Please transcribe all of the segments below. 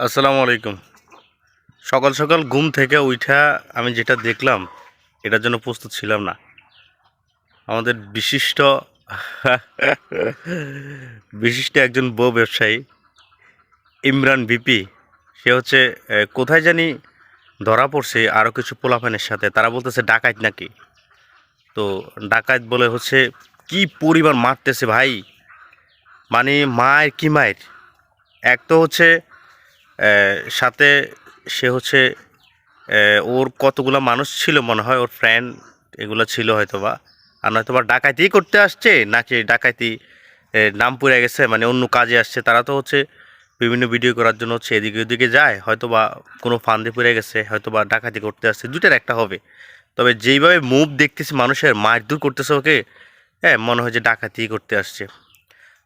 আসসালামু আলাইকুম। সকাল সকাল ঘুম থেকে উইঠা আমি যেটা দেখলাম এটার জন্য প্রস্তুত ছিলাম না। আমাদের বিশিষ্ট বিশিষ্ট একজন বউ ব্যবসায়ী ইমরান ভিপি, সে হচ্ছে কোথায় জানি ধরা পড়ছে আরও কিছু পোলাপানের সাথে। তারা বলতেছে ডাকাত নাকি। তো ডাকাত বলে হচ্ছে কি পরিমাণ মারতেছে ভাই, মানে মায়ের কি মায়ের। এক তো হচ্ছে সাথে সে হচ্ছে ওর কতগুলা মানুষ ছিল মনে হয়, ওর ফ্রেন্ড এগুলো ছিল হয়তোবা। আর নয়তোবা ডাকাতি করতে আসছে নাকি ডাকাতি নাম পুড়ে গেছে, মানে অন্য কাজে আসছে। তারা তো হচ্ছে বিভিন্ন ভিডিও করার জন্য হচ্ছে এদিকে ওদিকে যায়, হয়তোবা কোনো ফান্দে পড়ে গেছে, হয়তোবা ডাকাতি করতে আসছে, দুটার একটা হবে। তবে যেইভাবে মুভ দেখতেছি মানুষের, মারধর করতেছে ওকে, হ্যাঁ মনে হয় যে ডাকাতি করতে আসছে।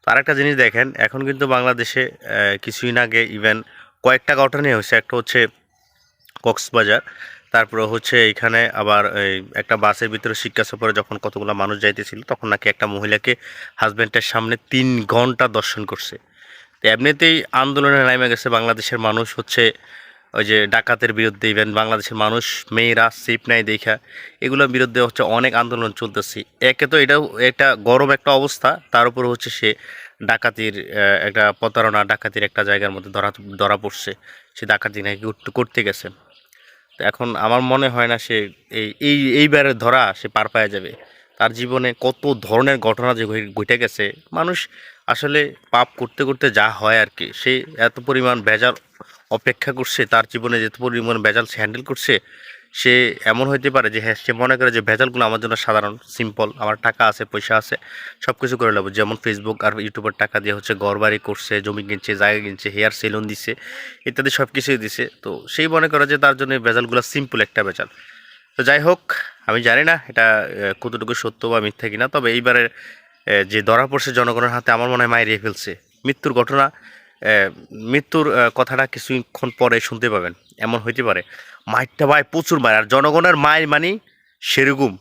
তো আরেকটা জিনিস দেখেন, এখন কিন্তু বাংলাদেশে কিছুদিন আগে ইভেন কয়েকটা ঘটনা হয়েছে। একটা হচ্ছে কক্সবাজার, তারপরে হচ্ছে এখানে আবার এই একটা বাসের ভিতরে শিক্ষা সফরে যখন কতগুলো মানুষ যাইতেছিল, তখন নাকি একটা মহিলাকে হাজব্যান্ডের সামনে 3 ঘন্টা দর্শন করছে। তো এমনিতেই আন্দোলনে নেমে গেছে বাংলাদেশের মানুষ, হচ্ছে ওই যে ডাকাতের বিরুদ্ধে। ইভেন বাংলাদেশের মানুষ মেয়েরা সেফ নাই দেখা এগুলোর বিরুদ্ধে হচ্ছে অনেক আন্দোলন চলতেছে। একে তো এটাও একটা গরম একটা অবস্থা, তার উপর হচ্ছে সে ডাকাতির একটা প্রতারণা, ডাকাতির একটা জায়গার মধ্যে ধরা ধরা পড়ছে। সে ডাকাতি নাকি করতে গেছে। তো এখন আমার মনে হয় না সে এইবারে ধরা সে পার পাওয়া যাবে। তার জীবনে কত ধরনের ঘটনা যে ঘটে গেছে, মানুষ আসলে পাপ করতে করতে যা হয় আর কি, সে এত পরিমাণ ভেজাল অপেক্ষা করছে, তার জীবনে যেত পরিমাণ ভেজাল সে হ্যান্ডেল করছে। সে এমন হইতে পারে যে হ্যাঁ, সে মনে করে যে ভেজালগুলো আমার জন্য সাধারণ সিম্পল, আমার টাকা আছে পয়সা আছে সব কিছু করে নেবো। যেমন ফেসবুক আর ইউটিউবের টাকা দিয়ে হচ্ছে ঘর বাড়ি করছে, জমি কিনছে, জায়গা কিনছে, হেয়ার সেলুন দিছে, ইত্যাদি সব কিছুই দিছে। তো সেই মনে করে যে তার জন্য এই ভেজালগুলো সিম্পল একটা ভেজাল। তো যাই হোক, আমি জানি না এটা কতটুকু সত্য বা মিথ্যা কিনা, তবে এইবারে যে ধরা পড়ছে জনগণের হাতে, আমার মনে হয় মাইরিয়ে ফেলছে। মৃত্যুর ঘটনা, মৃত্যুর কথাটা কিছুক্ষণ পরে শুনতে পাবেন, এমন হইতে পারে। মাইরটা ভাই প্রচুর মার, আর জনগণের মায়ের মানে সেরকম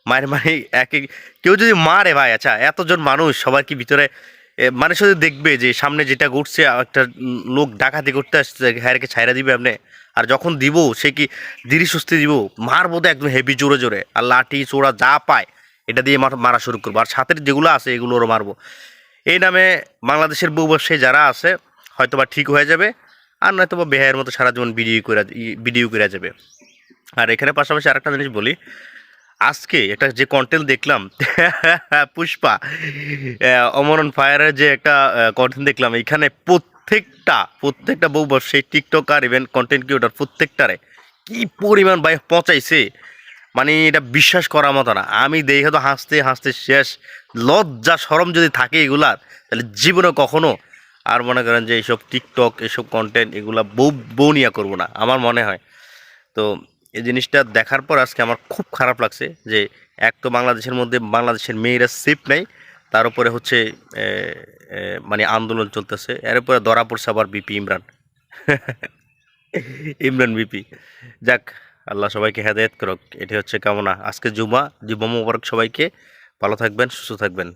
মায়ের মানে এক এক কেউ যদি মারে ভাই, আচ্ছা এতজন মানুষ সবার কি ভিতরে মানে শুধু দেখবে যে সামনে যেটা ঘটছে, একটা লোক ডাকাতি করতে আসছে, হ্যারকে ছাইরা দিবে আপনি। আর যখন দিব সে কি ধীরে সুস্থে দিব, মারবো তো একদম হেভি জোরে জোরে, আর লাঠি চোড়া যা পায় এটা দিয়ে মারা শুরু করবো। আর সাথে যেগুলো আছে এগুলোরও মারবো। এই নামে বাংলাদেশের বউ ব্যবসায়ী যারা আছে হয়তোবা ঠিক হয়ে যাবে, আর নয়তোবা বেহায়ের মতো সারা জীবন ভিডিও করে যাবে। আর এখানে পাশাপাশি আরেকটা জিনিস বলি, আজকে একটা যে কন্টেন্ট দেখলাম পুষ্পা অমরন ফায়ারের যে একটা কন্টেন্ট দেখলাম, এখানে প্রত্যেকটা বউ ব্যবসায়ী টিকটকার ইভেন কন্টেন্ট ক্রিয়েটর প্রত্যেকটারে কি পরিমাণ ভাই পচাইছে, মানে এটা বিশ্বাস করার মতো না। আমি দেখে তো হাসতে হাসতে শেষ। লজ্জা শরম যদি থাকে এগুলার, তাহলে জীবনে কখনো আর মনে করেন যে এইসব টিকটক এসব কন্টেন্ট এগুলা বউ বউ নিয়ে করবো না আমার মনে হয়। তো এই জিনিসটা দেখার পর আজকে আমার খুব খারাপ লাগছে যে এক তো বাংলাদেশের মধ্যে বাংলাদেশের মেয়েরা সেফ নাই, তার উপরে হচ্ছে মানে আন্দোলন চলতেছে, এর উপরে ধরা পড়ছে আবার বিপি ইমরান। ইমরান বিপি। যাক, আল্লাহ সবাইকে হেদায়েত করুক, এটি হচ্ছে কামনা। আজকে জুমা, জুমা মোবারক সবাইকে। ভালো থাকবেন, সুস্থ থাকবেন।